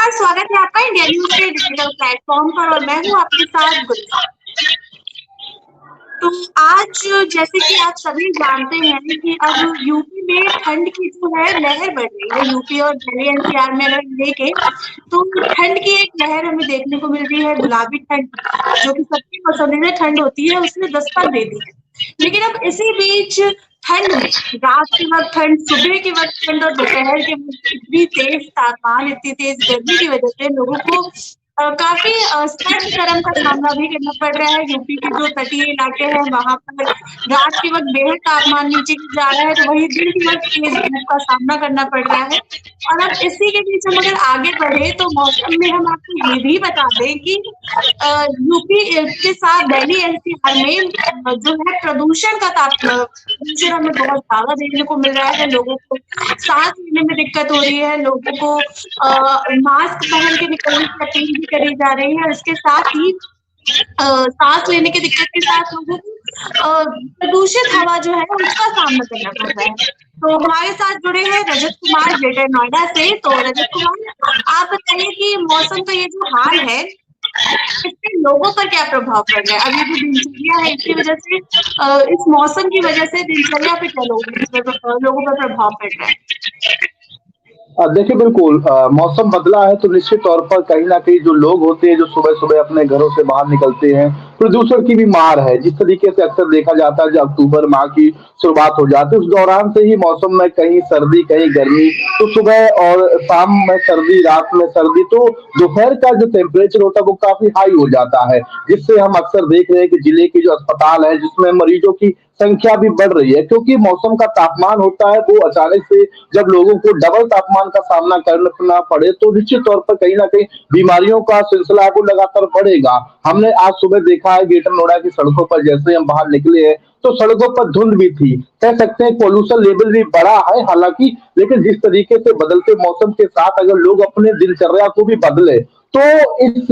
नमस्कार, स्वागत है आपका इंडिया न्यूज़ के डिजिटल प्लेटफॉर्म पर और मैं हूँ आपके साथ गुलशन। तो आज जैसे कि आप सभी जानते हैं कि अब यूपी में ठंड की जो है लहर बढ़ रही है। यूपी और दिल्ली एनसीआर में अगर देखें तो ठंड की एक लहर हमें देखने को मिल रही है, गुलाबी ठंड, जो कि सबकी पसंदीदा ठंड होती है, उसने दस्तक दे दी है। लेकिन अब इसी बीच ठंड में रात के वक्त ठंड, सुबह के वक्त ठंड और दोपहर के वक्त इतनी तेज तापमान, इतनी तेज गर्मी की वजह से लोगों को काफी सर्द गर्म का सामना भी करना पड़ रहा है। यूपी के जो तटीय इलाके हैं वहां पर रात के वक्त बेहद तापमान नीचे की जा रहा है, तो वही दिन के वक्त तेज धूप का सामना करना पड़ रहा है। और अब इसी के बीच हम अगर आगे बढ़े तो मौसम में हम आपको ये भी बता दें कि यूपी के साथ दिल्ली एनसीआर में जो है प्रदूषण का प्रदूषण हमें बहुत ज्यादा देखने को मिल रहा है। लोगों को सांस लेने में दिक्कत हो रही है, लोगों को मास्क पहन के निकलने की अपील भी करी जा रही है। इसके साथ ही सांस लेने की दिक्कत के साथ लोगों को प्रदूषित हवा जो है उसका सामना करना पड़ रहा है। तो हमारे साथ जुड़े हैं रजत कुमार ग्रेटर नोएडा से। तो रजत कुमार, आप बताइए कि मौसम का ये जो हाल है इससे लोगों पर क्या प्रभाव पड़ रहा है? अब ये जो दिनचर्या है इसकी वजह से इस मौसम की वजह से दिनचर्या पे क्या लोगों पर प्रभाव पड़ रहा है? देखिए बिल्कुल मौसम बदला है तो निश्चित तौर पर कहीं ना कहीं जो लोग होते हैं जो सुबह सुबह अपने घरों से बाहर निकलते हैं, प्रदूषण की भी मार है। जिस तरीके से अक्सर देखा जाता है जब अक्टूबर माह की शुरुआत हो जाती है उस दौरान से ही मौसम में कहीं सर्दी कहीं गर्मी, तो सुबह और शाम में सर्दी, रात में सर्दी, तो दोपहर का जो टेम्परेचर होता है वो काफी हाई हो जाता है, जिससे हम अक्सर देख रहे हैं कि जिले के जो अस्पताल है जिसमें मरीजों की संख्या भी बढ़ रही है, क्योंकि मौसम का तापमान होता है वो अचानक से जब लोगों को डबल तापमान का सामना करना पड़े तो निश्चित तौर पर कहीं ना कहीं बीमारियों का सिलसिला वो लगातार बढ़ेगा। हमने आज सुबह देखा है ग्रेटर नोएडा की सड़कों पर जैसे हम बाहर निकले हैं तो सड़कों पर धुंध भी थी, कह सकते हैं पोल्यूशन लेवल भी बढ़ा है हालांकि, लेकिन जिस तरीके से बदलते मौसम के साथ अगर लोग अपने दिनचर्या को भी बदले तो इस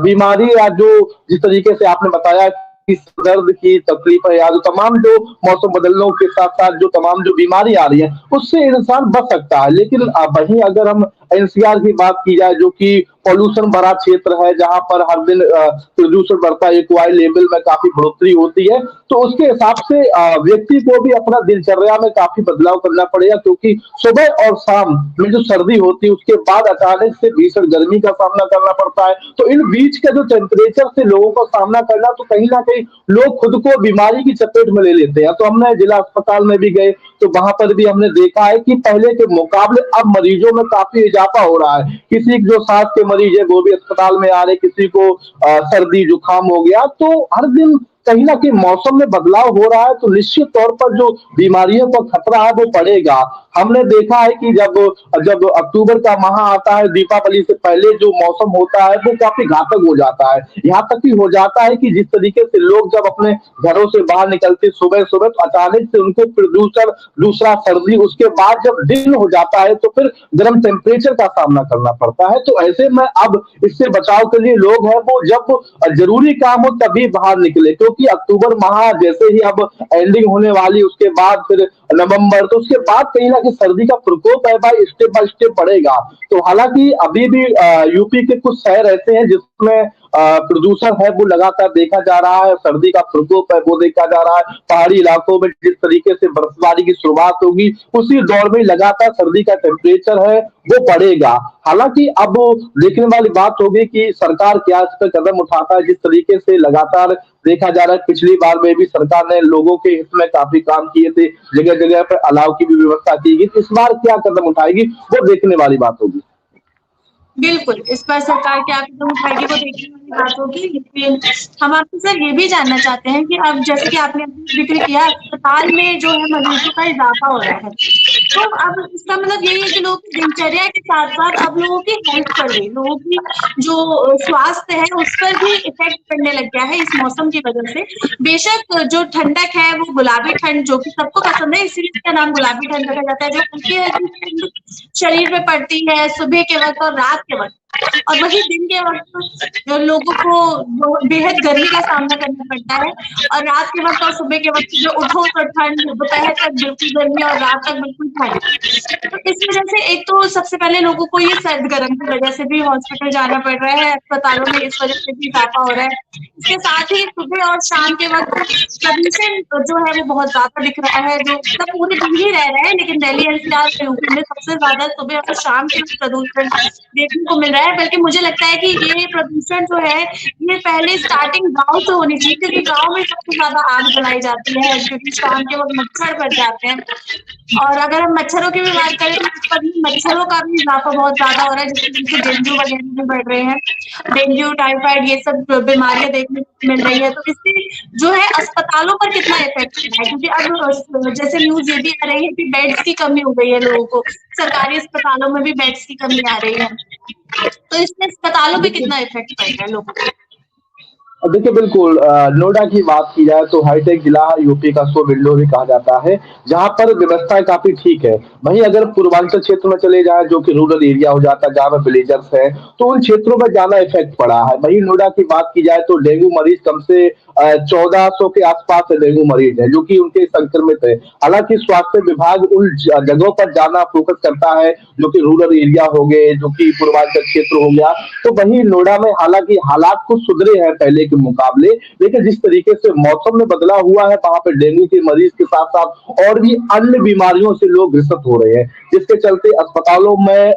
बीमारी या जो जिस तरीके से आपने बताया कि दर्द की तकलीफ है या जो तमाम जो मौसम बदलने के साथ साथ जो तमाम जो बीमारी आ रही है उससे इंसान बच सकता है। लेकिन वहीं अगर हम एनसीआर की बात की जाए जो कि पॉल्यूशन भरा क्षेत्र है जहां पर हर दिन प्रदूषण बढ़ता है, एक्वाई लेवल में काफी बढ़ोतरी होती है, तो उसके हिसाब से व्यक्ति को भी अपना दिनचर्या में काफी बदलाव करना पड़ेगा, क्योंकि सुबह और शाम में जो सर्दी होती है उसके बाद अचानक से भीषण गर्मी का सामना करना पड़ता है। तो इन बीच के जो टेम्परेचर से लोगों को सामना करना, तो कहीं ना कहीं लोग खुद को बीमारी की चपेट में ले लेते हैं। तो हमने जिला अस्पताल में भी गए तो वहां पर भी हमने देखा है कि पहले के मुकाबले अब मरीजों में काफी इजाफा हो रहा है। किसी जो सांस के मरीज है वो भी अस्पताल में आ रहे, किसी को सर्दी जुकाम हो गया, तो हर दिन कहीं ना कहीं मौसम में बदलाव हो रहा है तो निश्चित तौर पर जो बीमारियों का खतरा है वो बढ़ेगा। हमने देखा है कि जब जब अक्टूबर का माह आता है, दीपावली से पहले जो मौसम होता है वो काफी घातक हो जाता है। यहाँ तक भी हो जाता है कि जिस तरीके से लोग जब अपने घरों से बाहर निकलते सुबह सुबह तो अचानक से उनको प्रदूषण, दूसरा सर्दी, उसके बाद जब दिन हो जाता है तो फिर गर्म टेम्परेचर का सामना करना पड़ता है। तो ऐसे में अब इससे बचाव के लिए लोग हैं वो जब जरूरी काम हो तभी बाहर निकले, क्योंकि अक्टूबर माह जैसे ही अब एंडिंग होने वाली, उसके बाद फिर नवंबर, तो उसके बाद कहीं ना कहीं सर्दी का प्रकोप है भाई स्टेप बाय स्टेप बढ़ेगा। तो हालांकि अभी भी यूपी के कुछ शहर ऐसे हैं जिसमें प्रदूषण है वो लगातार देखा जा रहा है, सर्दी का प्रकोप है वो देखा जा रहा है। पहाड़ी इलाकों में जिस तरीके से बर्फबारी की शुरुआत होगी उसी दौर में लगातार सर्दी का टेम्परेचर है वो बढ़ेगा। हालांकि अब देखने वाली बात होगी कि सरकार क्या इस पर कदम उठाता है। जिस तरीके से लगातार देखा जा रहा है, पिछली बार में भी सरकार ने लोगों के हित में काफी काम किए थे, जगह जगह पर अलाव की भी व्यवस्था की गई। इस बार क्या कदम उठाएगी वो देखने वाली बात होगी। बिल्कुल, इस पर सरकार क्या कदम उठाएगी वो देखने वाली बात होगी। लेकिन हम आपसे सर ये भी जानना चाहते हैं कि अब जैसे कि आपने जिक्र किया अस्पताल में जो है मरीजों का इजाफा हो रहा है, तो अब इसका मतलब यही है कि लोगों की दिनचर्या के साथ साथ अब लोगों की हेल्थ पर भी, लोगों की जो स्वास्थ्य है उस पर भी इफेक्ट पड़ने लग गया है इस मौसम की वजह से। बेशक जो ठंडक है वो गुलाबी ठंड जो कि सबको पसंद है, इसीलिए इसका नाम गुलाबी ठंड रखा जाता है, जो हल्की हल्की ठंड शरीर पे पड़ती है सुबह के वक्त और रात के वक्त, और वही दिन के वक़्त लोगों को बेहद गर्मी का सामना करना पड़ता है और रात के वक़्त और सुबह के वक़्त जो उठो तो ठंड, दोपहर तक बिल्कुल गर्मी और रात तक बिल्कुल ठंड। तो इस वज़ह से एक तो सबसे पहले लोगों को ये सर्द-गर्म की वज़ह से भी हॉस्पिटल जाना पड़ रहा है, अस्पतालों में इस वज़ह से भी इज़ाफ़ा हो रहा है। इसके साथ ही सुबह और शाम के वक़्त प्रदूषण जो है वो बहुत ज़्यादा दिख रहा है, जो मतलब पूरे दिन ही रह रहा है, लेकिन दिल्ली एनसीआर और यूपी में सबसे ज़्यादा सुबह और शाम के वक़्त प्रदूषण देखने को मिल रहा है। बल्कि मुझे लगता है कि ये प्रदूषण जो है, ये पहले स्टार्टिंग गाँव से होनी चाहिए क्योंकि गाँव में सबसे ज़्यादा आग जलाई जाती है क्योंकि शाम के वक़्त मच्छर बढ़ जाते हैं। और अगर हम मच्छरों की भी बात करें तो कभी मच्छरों का भी इज़ाफ़ा बहुत ज़्यादा हो रहा है जिसकी वजह से डेंगू वगैरह भी बढ़ रहे हैं। डेंगू, टाइफाइड ये सब बीमारियाँ देखने को मिल रही है। तो इससे जो है अस्पतालों पर कितना इफ़ेक्ट पड़ रहा है क्योंकि अब जैसे न्यूज़ ये भी आ रही है कि बेड्स की कमी हो गई है लोगों को। सरकारी अस्पतालों में भी बेड्स की कमी आ रही है। तो इससे अस्पतालों पे कितना इफ़ेक्ट पड़ रहा है लोगों को? देखिए बिल्कुल नोएडा की बात की जाए तो हाईटेक जिला यूपी का 100 विंडो भी कहा जाता है, जहाँ पर व्यवस्थाएँ काफ़ी ठीक है। वहीं अगर पूर्वांचल क्षेत्र में चले जाएँ जो कि रूरल एरिया हो जाता है जहाँ पे विलेजर्स हैं, तो उन क्षेत्रों में ज़्यादा इफ़ेक्ट पड़ा है। वहीं नोएडा की बात की जाए तो डेंगू मरीज़ कम से 1400 के आस-पास डेंगू मरीज़ हैं, जो कि उनके संक्रमित हैं। हालाँकि स्वास्थ्य विभाग उन जगहों पर ज़्यादा फोकस करता है, जो कि रूरल एरिया हो गए, जो कि पूर्वांचल क्षेत्र हो गया। तो वहीं नोएडा में हालाँकि हालात कुछ सुधरे हैं पहले के मुकाबले, लेकिन जिस तरीके से मौसम में बदलाव हुआ है, वहाँ पे डेंगू के मरीज के साथ-साथ और भी अन्य बीमारियों से लोग ग्रसित हो रहे हैं, जिसके चलते अस्पतालों में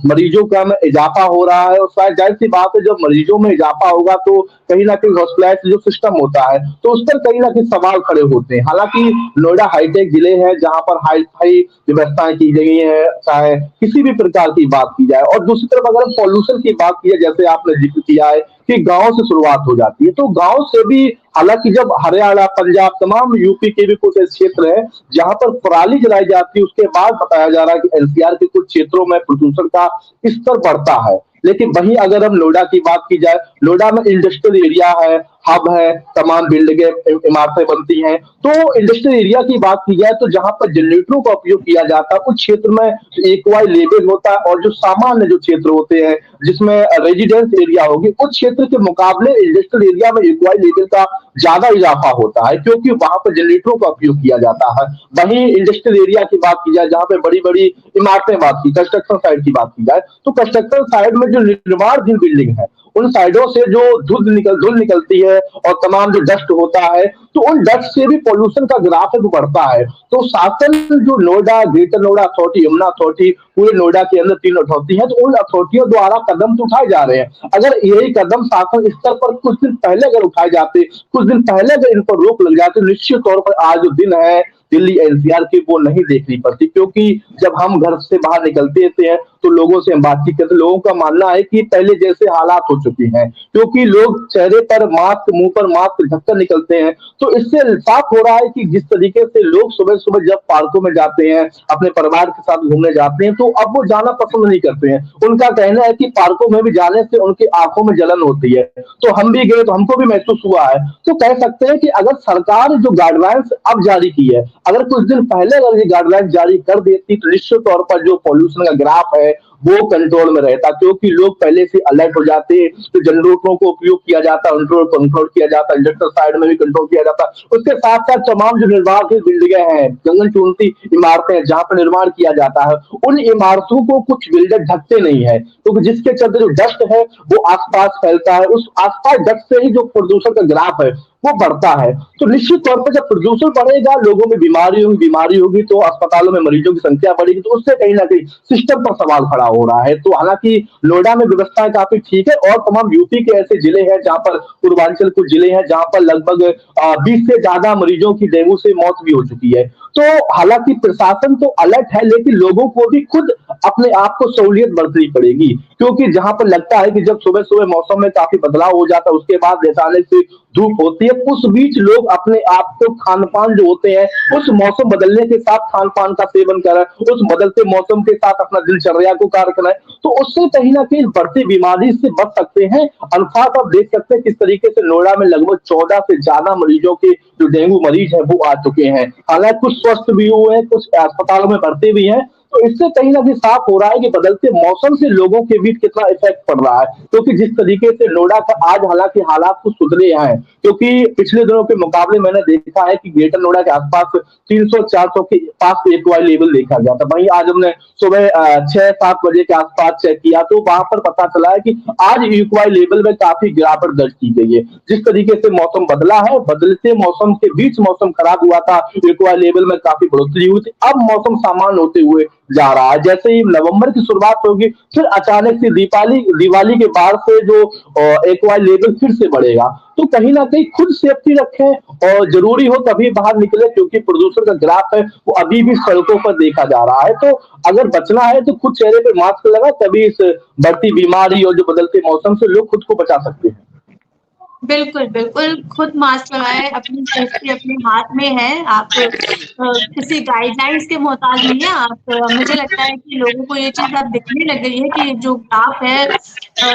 मरीजों का में इजाफा हो रहा है और शायद ज़ाहिर-सी बात है जब मरीजों में इजाफा होगा तो कहीं न कहीं हॉस्पिटलाइज़ जो सिस्टम होता है, तो उस पर कहीं न कहीं सवाल खड़े होते हैं। हालाँकि नोएडा हाईटेक जिले है जहाँ पर हाई-फाई व्यवस्थाएँ की गई हैं, चाहे किसी भी प्रकार की बात की जाए और दूसरी तरफ अगर पॉल्यूशन की बात की जाए जैसे आपने ज़िक्र किया है कि गाँव से शुरुआत हो जाती है, तो गाँव से भी हालाँकि जब हरियाणा, पंजाब तमाम यूपी के भी कुछ ऐसे क्षेत्र हैं, जहाँ पर पराली जलाई जाती है, उसके बाद बताया जा रहा है कि एनसीआर के कुछ क्षेत्रों में प्रदूषण का स्तर बढ़ता है। लेकिन वहीं अगर हम नोएडा की बात की जाए, नोएडा में इंडस्ट्रियल एरिया है, हब है, तमाम बिल्डिंगें, इमारतें बनती हैं। तो इंडस्ट्रियल एरिया की बात की जाए तो जहाँ पर जनरेटरों का उपयोग किया जाता है, उस क्षेत्र में एक्वाई लेवल होता है और जो सामान्य जो क्षेत्र होते हैं, जिसमें रेजिडेंस एरिया होगी, उस क्षेत्र के मुकाबले इंडस्ट्रियल एरिया में एक्वाई लेवल का ज़्यादा इजाफा होता है क्योंकि वहाँ पर जनरेटरों का उपयोग किया जाता है। वहीं इंडस्ट्रियल एरिया की बात की जाए, जहाँ पे बड़ी-बड़ी इमारतें बात की, कंस्ट्रक्शन साइट की बात की जाए, तो कंस्ट्रक्शन साइट में जो निर्माणाधीन बिल्डिंग है, उन साइडों से जो धुंध निकलती है और तमाम जो डस्ट होता है, तो उन डस्ट से भी पॉल्यूशन का ग्राफ है वो बढ़ता है। तो शासन जो Noida, greater Noida authority, Yamuna authority, पूरे नोएडा के अंदर 3 अथॉरिटी है, तो उन अथॉरिटियों द्वारा कदम तो उठाए जा रहे हैं। अगर यही कदम शासन स्तर पर कुछ दिन पहले अगर उठाए जाते, कुछ दिन पहले अगर इन पर रोक लग जाती, निश्चित तौर पर आज जो दिन है दिल्ली एनसीआर की वो नहीं देखनी पड़ती क्योंकि जब हम घर से बाहर निकलते हैं तो लोगों से हम बातचीत करते लोगों का मानना है कि पहले जैसे हालात हो चुके हैं क्योंकि लोग चेहरे पर मास्क, मुंह पर मास्क ढककर निकलते हैं। तो इससे साफ हो रहा है कि जिस तरीके से लोग सुबह-सुबह जब पार्कों में जाते हैं, अपने परिवार के साथ घूमने जाते हैं, तो अब वो जाना पसंद नहीं करते हैं। उनका कहना है कि पार्कों में भी जाने से उनकी आंखों में जलन होती है। तो हम भी गए तो हमको भी महसूस हुआ है। तो कह सकते हैं कि अगर सरकार जो गाइडलाइंस अब जारी की है, अगर कुछ दिन पहले अगर ये गाइडलाइन जारी कर देती तो निश्चित तौर पर जो पॉल्यूशन का ग्राफ है वो कंट्रोल में रहता क्योंकि लोग पहले से अलर्ट हो जाते हैं। तो जनरेटरों को उपयोग किया जाता, कंट्रोल किया जाता, इंडस्ट्रियल साइड में भी कंट्रोल किया जाता। उसके साथ साथ तमाम जो निर्माण की बिल्डिंगें हैं, गगन चुनती इमारतें हैं जहाँ पर निर्माण किया जाता है, उन इमारतों को कुछ बिल्डर ढकते नहीं है क्योंकि जिसके चलते जो डस्ट है वो आसपास फैलता है। उस आसपास डस्ट से ही जो प्रदूषण का ग्राफ है वो बढ़ता है। तो निश्चित तौर पर जब प्रदूषण बढ़ेगा, लोगों में बीमारी होगी तो अस्पतालों में मरीजों की संख्या बढ़ेगी, तो उससे कहीं न कहीं सिस्टम पर सवाल खड़ा हो रहा है। तो हालाँकि नोएडा में व्यवस्थाएँ काफ़ी ठीक है और तमाम यूपी के ऐसे जिले हैं जहाँ पर पूर्वांचल कुछ जिले हैं जहाँ पर लगभग 20 से ज़्यादा मरीजों की डेंगू से मौत भी हो चुकी है। तो हालाँकि प्रशासन तो अलर्ट है लेकिन लोगों को भी खुद अपने आप को सहूलियत बरतनी पड़ेगी क्योंकि जहाँ पर लगता है कि जब सुबह-सुबह मौसम में काफ़ी बदलाव हो जाता है, उसके बाद अचानक से धूप होती है, उस बीच लोग अपने आप को खान-पान जो होते हैं, उस मौसम बदलने के साथ खान-पान का सेवन करें, उस बदलते मौसम के साथ अपना दिनचर्या को कार्य करें, तो उससे कहीं न कहीं बढ़ती बीमारी से बच सकते हैं। अर्थात आप देख सकते हैं किस तरीके से नोएडा में लगभग 14 से ज़्यादा मरीजों के जो डेंगू मरीज हैं वो आ चुके हैं। हालाँकि कुछ स्वस्थ भी हुए हैं, कुछ अस्पतालों में भर्ती भी हैं। तो इससे कहीं न कहीं साफ हो रहा है कि बदलते मौसम से लोगों के बीच कितना इफ़ेक्ट पड़ रहा है। क्योंकि जिस तरीके से नोएडा का आज हालाँकि हालात कुछ सुधरे हैं, क्योंकि पिछले दिनों के मुकाबले मैंने देखा है कि ग्रेटर नोएडा के आस-पास 300-400 के पास एक्यूआई लेवल देखा गया था। वहीं आज हमने सुबह 6-7 बजे के आस-पास चेक किया तो वहाँ पर पता चला है कि आज एक्यूआई लेवल में काफ़ी गिरावट दर्ज की गई है। जिस तरीके से मौसम बदला है, बदलते मौसम के बीच मौसम खराब हुआ था, एक्यूआई लेवल में काफ़ी बढ़ोतरी हुई थी। अब मौसम सामान्य होते हुए जा रहा है। जैसे ही नवंबर की शुरुआत होगी, फिर अचानक से दिवाली के बाद से जो एक्यूआई लेवल फिर से बढ़ेगा। तो कहीं न कहीं खुद सेफ्टी रखें और ज़रूरी हो तभी बाहर निकलें क्योंकि प्रदूषण का ग्राफ है, वो अभी भी सड़कों पर देखा जा रहा है। तो अगर बचना है तो खुद चेहरे पे मास्क लगाएँ तभी इस बढ़ती बीमारी और जो बदलते मौसम से लोग खुद को बचा सकते हैं। बिल्कुल, बिल्कुल, खुद मास्क लगाएँ, अपनी सेफ्टी अपने हाथ में है, आप किसी गाइडलाइंस के मोहताज नहीं हैं आप। मुझे लगता है कि लोगों को ये चीज़ अब दिखने लग गई है कि जो ग्राफ है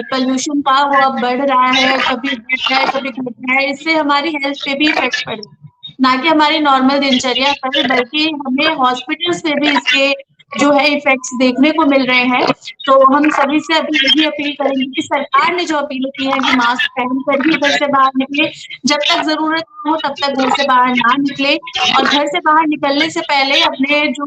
पॉल्यूशन का वो अब बढ़ रहा है, कभी बढ़ रहा है, कभी घट रहा है, इससे हमारी हेल्थ पे भी इफ़ेक्ट पड़ रहा है। ना कि हमारी नॉर्मल दिनचर्या पर बल्कि हमें हॉस्पिटल से भी इसके जो है इफ़ेक्ट्स देखने को मिल रहे हैं। तो हम सभी से अभी यही अपील करेंगे कि सरकार ने जो अपील की है कि मास्क पहन कर ही घर से बाहर निकलें, जब तक ज़रूरत ना हो तब तक घर से बाहर ना निकलें और घर से बाहर निकलने से पहले अपने जो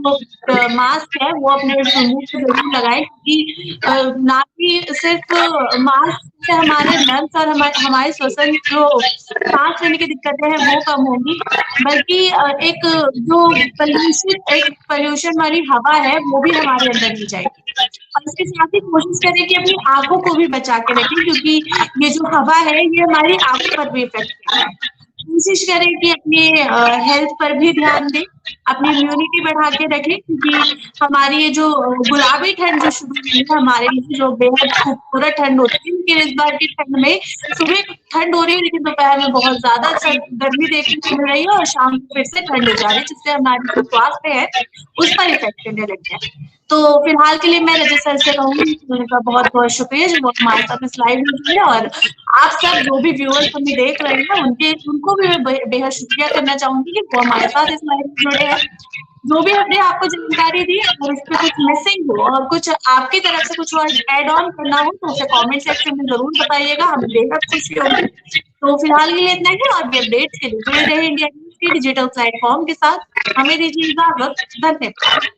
मास्क है वो अपने मुँह पे ज़रूर लगाएँ क्योंकि ना कि सिर्फ़ मास्क से हमारे लंग्स और हमारे श्वसन जो साँस लेने की दिक्कतें हैं वो कम होंगी, बल्कि एक जो पॉल्यूशन वाली हवा है वो भी हमारे अंदर नहीं जाएगी। और इसके साथ ही कोशिश करें कि अपनी आँखों को भी बचा के रखें क्योंकि ये जो हवा है ये हमारी आँखों पर भी इफ़ेक्ट करता है। कोशिश करें कि अपने हेल्थ पर भी ध्यान दें, अपनी इम्यूनिटी बढ़ा के रखें क्योंकि हमारी ये जो गुलाबी ठंड जो शुरू हुई है हमारे लिए जो बेहद खूबसूरत ठंड होती है, लेकिन इस बार की ठंड में सुबह ठंड हो रही है लेकिन दोपहर में बहुत ज़्यादा गर्मी देखने को मिल रही है और शाम को फिर से ठंड हो जा रही है जिससे हमारी जो स्वास्थ्य है, उस पर इफ़ेक्ट करने लग गया है। तो फिलहाल के लिए मैं रजत सर से कहूँगी कि उनका बहुत-बहुत शुक्रिया जो वो हमारे साथ इस लाइव में जुड़े और आप सब जो भी व्यूअर्स हमें देख रहे हैं उनको भी मैं बेहद शुक्रिया करना चाहूँगी कि वो हमारे साथ इस लाइव में जुड़े हैं। जो भी हमने आपको जानकारी दी अगर उसपे कुछ मिसिंग हो और कुछ आपकी तरफ से कुछ और ऐड ऑन करना हो तो उसे कमेंट सेक्शन में ज़रूर बताइएगा, हम बेहद खुशी होंगे। तो फिलहाल के लिए इतना ही और भी अपडेट्स के लिए जुड़े रहें इंडिया न्यूज़ के डिजिटल प्लेटफ़ॉर्म के साथ। हमें दीजिए इजाज़त। धन्यवाद।